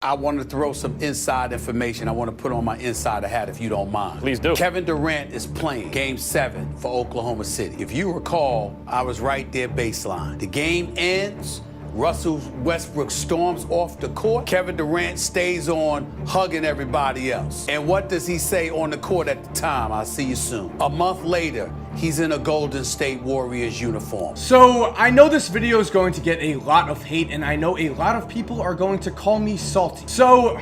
I want to throw some inside information. I want to put on my insider hat if you don't mind. Please do. Kevin Durant is playing Game 7 for Oklahoma City. If you recall, I was right there baseline. The game ends. Russell Westbrook storms off the court. Kevin Durant stays on hugging everybody else. And what does he say on the court at the time? I'll see you soon. A month later, he's in a Golden State Warriors uniform. So I know this video is going to get a lot of hate, and I know a lot of people are going to call me salty. So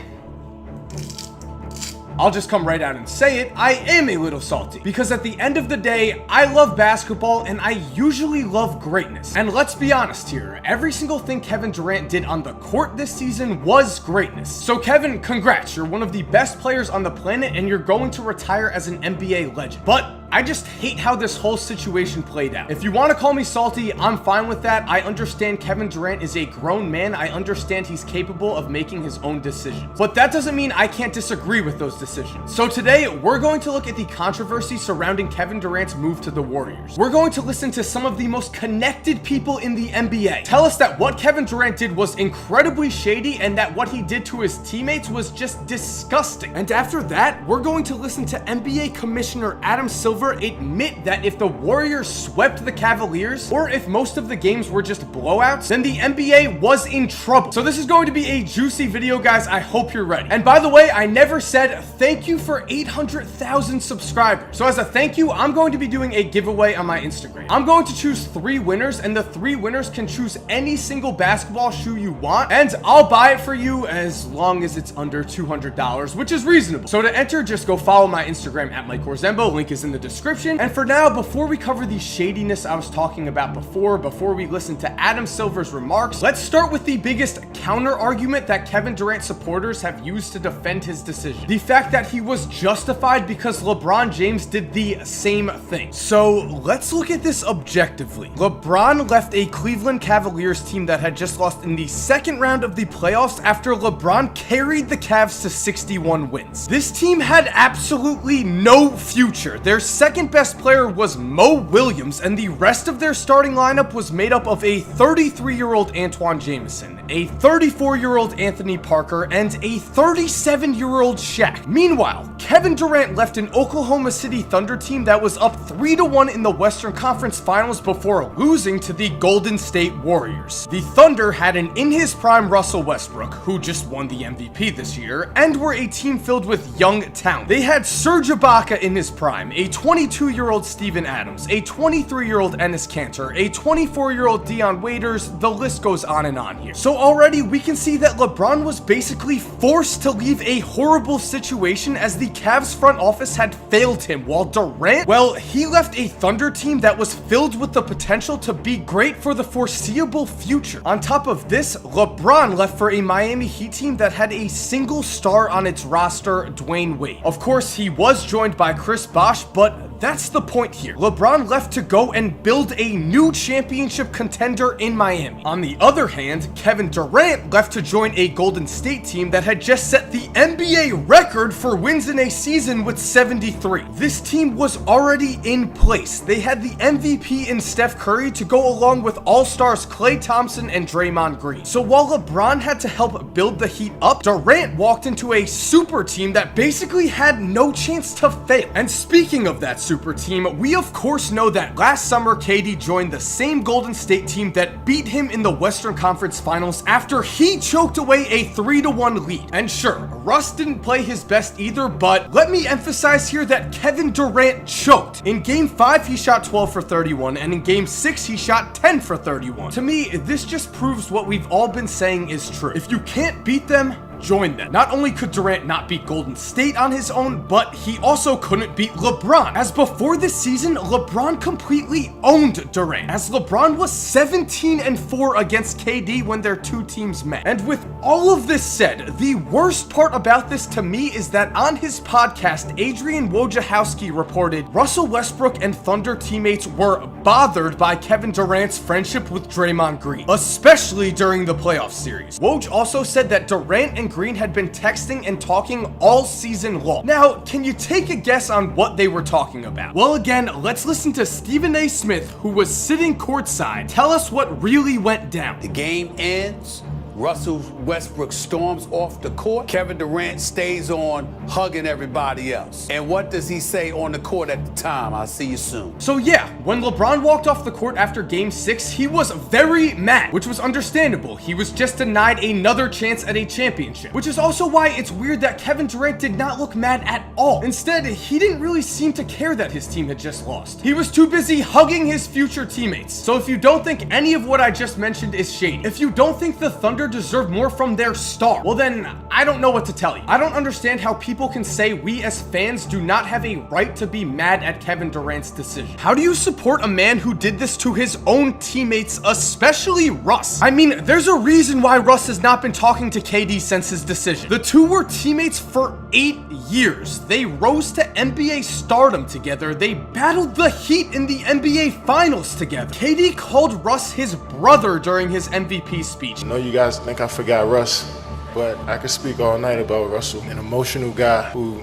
I'll just come right out and say it, I am a little salty. Because at the end of the day, I love basketball and I usually love greatness. And let's be honest here, every single thing Kevin Durant did on the court this season was greatness. So Kevin, congrats, you're one of the best players on the planet and you're going to retire as an NBA legend. But I just hate how this whole situation played out. If you want to call me salty, I'm fine with that. I understand Kevin Durant is a grown man. I understand he's capable of making his own decisions. But that doesn't mean I can't disagree with those decisions. So today, we're going to look at the controversy surrounding Kevin Durant's move to the Warriors. We're going to listen to some of the most connected people in the NBA tell us that what Kevin Durant did was incredibly shady and that what he did to his teammates was just disgusting. And after that, we're going to listen to NBA Commissioner Adam Silver admit that if the Warriors swept the Cavaliers, or if most of the games were just blowouts, then the NBA was in trouble. So this is going to be a juicy video, guys. I hope you're ready. And by the way, I never said thank you for 800,000 subscribers. So as a thank you, I'm going to be doing a giveaway on my Instagram. I'm going to choose 3 winners, and the 3 winners can choose any single basketball shoe you want, and I'll buy it for you as long as it's under $200, which is reasonable. So to enter, just go follow my Instagram at Mike Orzembo. Link is in the description. And for now, before we cover the shadiness I was talking about before we listen to Adam Silver's remarks, let's start with the biggest counter argument that Kevin Durant supporters have used to defend his decision. The fact that he was justified because LeBron James did the same thing. So let's look at this objectively. LeBron left a Cleveland Cavaliers team that had just lost in the second round of the playoffs after LeBron carried the Cavs to 61 wins. This team had absolutely no future. Their second best player was Mo Williams, and the rest of their starting lineup was made up of a 33-year-old Antoine Jamison, a 34-year-old Anthony Parker, and a 37-year-old Shaq. Meanwhile, Kevin Durant left an Oklahoma City Thunder team that was up 3-1 in the Western Conference Finals before losing to the Golden State Warriors. The Thunder had an in-his-prime Russell Westbrook, who just won the MVP this year, and were a team filled with young talent. They had Serge Ibaka in his prime, a 22-year-old Steven Adams, a 23-year-old Enes Kanter, a 24-year-old Dion Waiters, the list goes on and on here. So already we can see that LeBron was basically forced to leave a horrible situation as the Cavs front office had failed him, while Durant, well, he left a Thunder team that was filled with the potential to be great for the foreseeable future. On top of this, LeBron left for a Miami Heat team that had a single star on its roster, Dwayne Wade. Of course, he was joined by Chris Bosh, but that's the point here. LeBron left to go and build a new championship contender in Miami. On the other hand, Kevin Durant left to join a Golden State team that had just set the NBA record for wins in a season with 73. This team was already in place. They had the MVP in Steph Curry to go along with all-stars Klay Thompson and Draymond Green. So while LeBron had to help build the Heat up, Durant walked into a super team that basically had no chance to fail. And speaking of that super team, we of course know that last summer KD joined the same Golden State team that beat him in the Western Conference Finals after he choked away a 3-1 lead. And sure, Russ didn't play his best either, but let me emphasize here that Kevin Durant choked. In Game 5, he shot 12 for 31, and in Game 6, he shot 10 for 31. To me, this just proves what we've all been saying is true. If you can't beat them, join them. Not only could Durant not beat Golden State on his own, but he also couldn't beat LeBron, as before this season, LeBron completely owned Durant, as LeBron was 17-4 against KD when their two teams met. And with all of this said, the worst part about this to me is that on his podcast, Adrian Wojciechowski reported Russell Westbrook and Thunder teammates were bothered by Kevin Durant's friendship with Draymond Green, especially during the playoff series. Woj also said that Durant and Green had been texting and talking all season long. Now, can you take a guess on what they were talking about? Well, again, let's listen to Stephen A. Smith, who was sitting courtside, tell us what really went down. The game ends. Russell Westbrook storms off the court. Kevin Durant stays on hugging everybody else. And what does he say on the court at the time? I'll see you soon. So yeah, when LeBron walked off the court after Game 6, he was very mad, which was understandable. He was just denied another chance at a championship, which is also why it's weird that Kevin Durant did not look mad at all. Instead, he didn't really seem to care that his team had just lost. He was too busy hugging his future teammates. So if you don't think any of what I just mentioned is shady, if you don't think the Thunder deserve more from their star, well then, I don't know what to tell you. I don't understand how people can say we as fans do not have a right to be mad at Kevin Durant's decision. How do you support a man who did this to his own teammates, especially Russ? I mean, there's a reason why Russ has not been talking to KD since his decision. The two were teammates for 8 years. They rose to NBA stardom together. They battled the Heat in the NBA Finals together. KD called Russ his brother during his MVP speech. I know you guys think I forgot Russ, but I could speak all night about Russell, an emotional guy who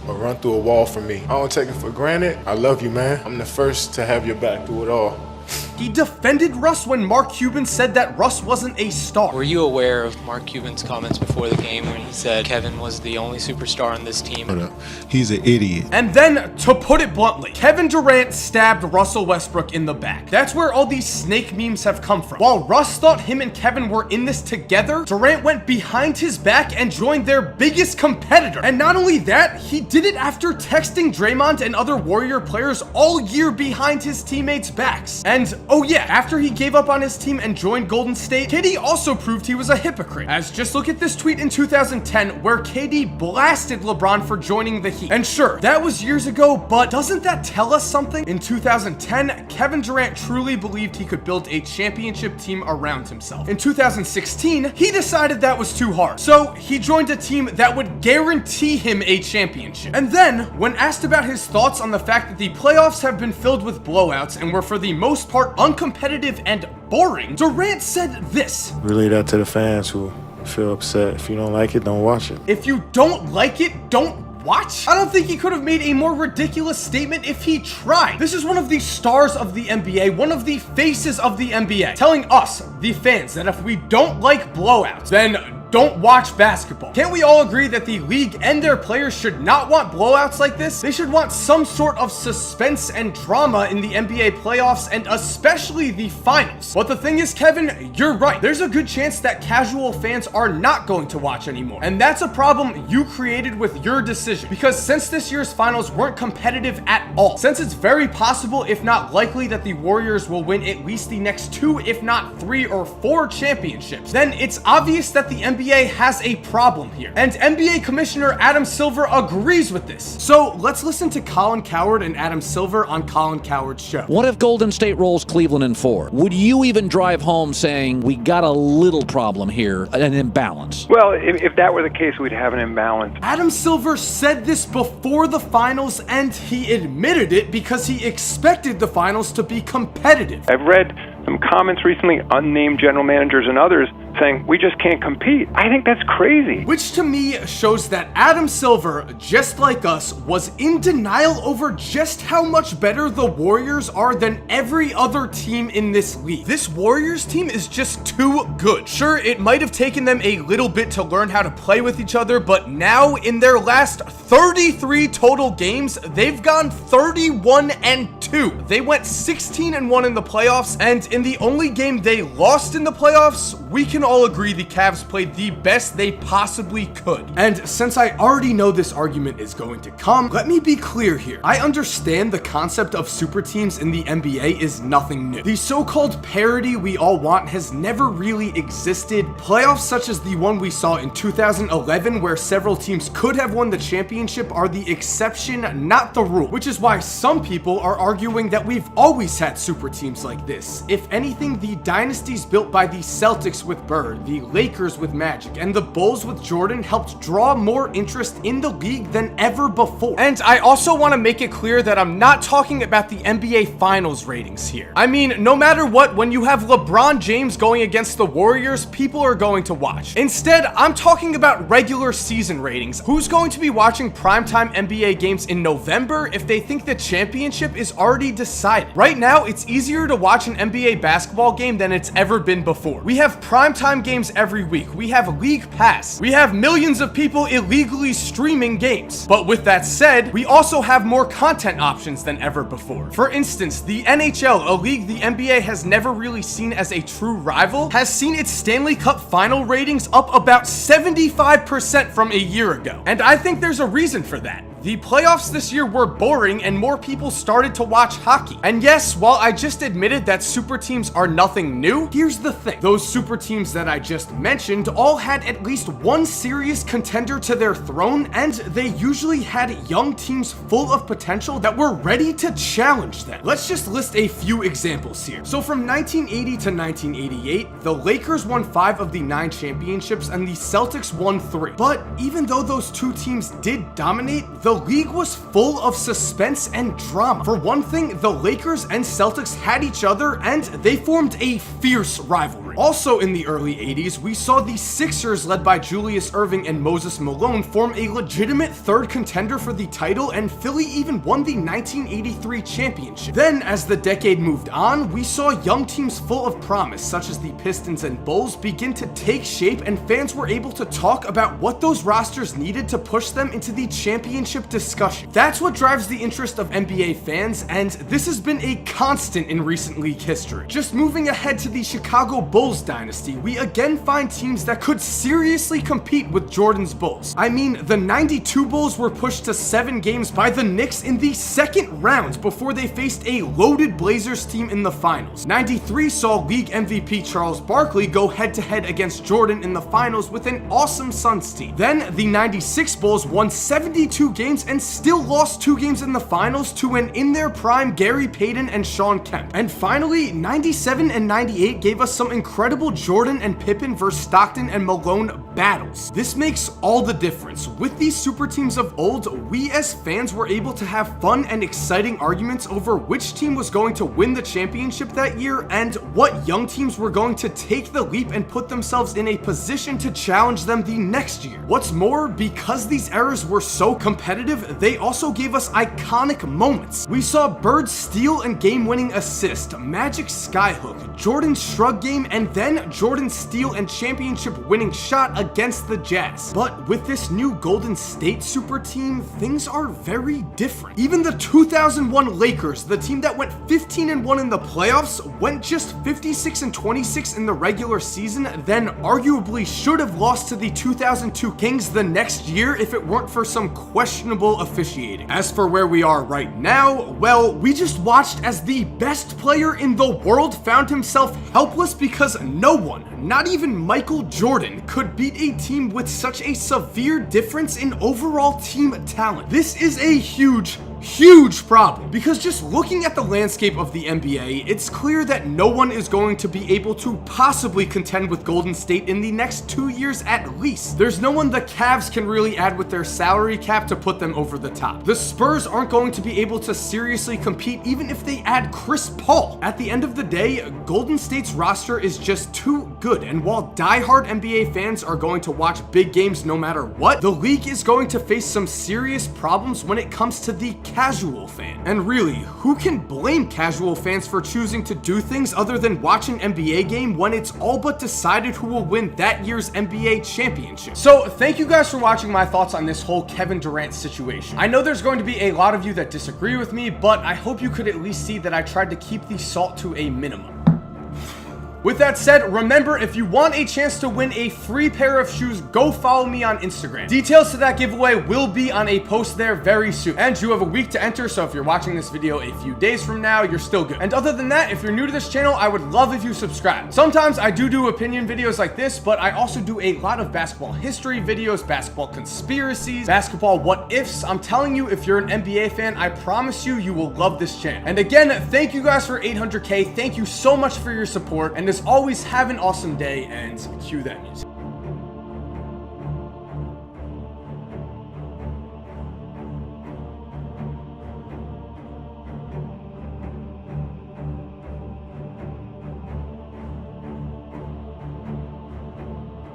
will run through a wall for me. I don't take it for granted. I love you, man. I'm the first to have your back through it all. He defended Russ when Mark Cuban said that Russ wasn't a star. Were you aware of Mark Cuban's comments before the game when he said Kevin was the only superstar on this team? He's an idiot. And then, to put it bluntly, Kevin Durant stabbed Russell Westbrook in the back. That's where all these snake memes have come from. While Russ thought him and Kevin were in this together, Durant went behind his back and joined their biggest competitor. And not only that, he did it after texting Draymond and other Warrior players all year behind his teammates' backs. And oh yeah, after he gave up on his team and joined Golden State, KD also proved he was a hypocrite. As just look at this tweet in 2010 where KD blasted LeBron for joining the Heat. And sure, that was years ago, but doesn't that tell us something? In 2010, Kevin Durant truly believed he could build a championship team around himself. In 2016, he decided that was too hard. So he joined a team that would guarantee him a championship. And then, when asked about his thoughts on the fact that the playoffs have been filled with blowouts and were for the most part uncompetitive and boring, Durant said this. Relay that to the fans who feel upset. If you don't like it, don't watch it. If you don't like it, don't watch? I don't think he could have made a more ridiculous statement if he tried. This is one of the stars of the NBA, one of the faces of the NBA, telling us, the fans, that if we don't like blowouts, then don't watch basketball. Can't we all agree that the league and their players should not want blowouts like this? They should want some sort of suspense and drama in the NBA playoffs and especially the finals. But the thing is, Kevin, you're right. There's a good chance that casual fans are not going to watch anymore. And that's a problem you created with your decision. Because since this year's finals weren't competitive at all, since it's very possible, if not likely, that the Warriors will win at least the next 2, if not 3 or 4 championships, then it's obvious that the NBA has a problem here. And NBA Commissioner Adam Silver agrees with this. So let's listen to Colin Cowherd and Adam Silver on Colin Cowherd's show. What if Golden State rolls Cleveland in 4? Would you even drive home saying we got a little problem here, an imbalance? Well, if that were the case, we'd have an imbalance. Adam Silver said this before the finals, and he admitted it because he expected the finals to be competitive. I've read some comments recently, unnamed general managers and others, saying we just can't compete. I think that's crazy. Which to me shows that Adam Silver, just like us, was in denial over just how much better the Warriors are than every other team in this league. This Warriors team is just too good. Sure, it might have taken them a little bit to learn how to play with each other, but now in their last 33 total games, they've gone 31-2. They went 16-1 in the playoffs, and in the only game they lost in the playoffs, we can all agree the Cavs played the best they possibly could. And since I already know this argument is going to come, let me be clear here. I understand the concept of super teams in the NBA is nothing new. The so-called parity we all want has never really existed. Playoffs such as the one we saw in 2011, where several teams could have won the championship, are the exception, not the rule, which is why some people are arguing that we've always had super teams like this. If anything, the dynasties built by the Celtics with Bird, the Lakers with Magic, and the Bulls with Jordan helped draw more interest in the league than ever before. And I also want to make it clear that I'm not talking about the NBA Finals ratings here. I mean, no matter what, when you have LeBron James going against the Warriors, people are going to watch. Instead, I'm talking about regular season ratings. Who's going to be watching primetime NBA games in November if they think the championship is already decided? Right now, it's easier to watch an NBA basketball game than it's ever been before. We have primetime primetime games every week. We have League Pass. We have millions of people illegally streaming games. But with that said, we also have more content options than ever before. For instance, the NHL, a league the NBA has never really seen as a true rival, has seen its Stanley Cup final ratings up about 75% from a year ago. And I think there's a reason for that. The playoffs this year were boring and more people started to watch hockey. And yes, while I just admitted that super teams are nothing new, here's the thing. Those super teams that I just mentioned all had at least one serious contender to their throne, and they usually had young teams full of potential that were ready to challenge them. Let's just list a few examples here. So from 1980 to 1988, the Lakers won 5 of the 9 championships and the Celtics won 3. But even though those two teams did dominate, the league was full of suspense and drama. For one thing, the Lakers and Celtics had each other and they formed a fierce rivalry. Also in the early 80s, we saw the Sixers led by Julius Erving and Moses Malone form a legitimate third contender for the title, and Philly even won the 1983 championship. Then as the decade moved on, we saw young teams full of promise such as the Pistons and Bulls begin to take shape, and fans were able to talk about what those rosters needed to push them into the championship discussion. That's what drives the interest of NBA fans, and this has been a constant in recent league history. Just moving ahead to the Chicago Bulls dynasty, we again find teams that could seriously compete with Jordan's Bulls. I mean, the 92 Bulls were pushed to 7 games by the Knicks in the second round before they faced a loaded Blazers team in the finals. 93 saw league MVP Charles Barkley go head-to-head against Jordan in the finals with an awesome Suns team. Then the 96 Bulls won 72 games and still lost 2 games in the finals to an in their prime Gary Payton and Shawn Kemp. And finally, 97 and 98 gave us some incredible Jordan and Pippen versus Stockton and Malone battles. This makes all the difference. With these super teams of old, we as fans were able to have fun and exciting arguments over which team was going to win the championship that year and what young teams were going to take the leap and put themselves in a position to challenge them the next year. What's more, because these eras were so competitive, they also gave us iconic moments. We saw Bird's steal and game-winning assist, Magic's skyhook, Jordan's shrug game, and then Jordan's steal and championship-winning shot against the Jazz. But with this new Golden State super team, things are very different. Even the 2001 Lakers, the team that went 15-1 in the playoffs, went just 56-26 in the regular season, then arguably should have lost to the 2002 Kings the next year if it weren't for some questionable officiating. As for where we are right now, well, we just watched as the best player in the world found himself helpless because no one, not even Michael Jordan, could beat a team with such a severe difference in overall team talent. This is a huge problem, because just looking at the landscape of the NBA, it's clear that no one is going to be able to possibly contend with Golden State in the next 2 years at least. There's no one the Cavs can really add with their salary cap to put them over the top. The Spurs aren't going to be able to seriously compete even if they add Chris Paul. At the end of the day, Golden State's roster is just too good, and while diehard NBA fans are going to watch big games no matter what, the league is going to face some serious problems when it comes to the casual fan. And really, who can blame casual fans for choosing to do things other than watch an NBA game when it's all but decided who will win that year's NBA championship? So thank you guys for watching my thoughts on this whole Kevin Durant situation. I know there's going to be a lot of you that disagree with me, but I hope you could at least see that I tried to keep the salt to a minimum. With that said, remember, if you want a chance to win a free pair of shoes, go follow me on Instagram. Details to that giveaway will be on a post there very soon. And you have a week to enter, so if you're watching this video a few days from now, you're still good. And other than that, if you're new to this channel, I would love if you subscribe. Sometimes I do opinion videos like this, but I also do a lot of basketball history videos, basketball conspiracies, basketball what-ifs. I'm telling you, if you're an NBA fan, I promise you, you will love this channel. And again, thank you guys for 800K. Thank you so much for your support. And as always, have an awesome day, and cue that music.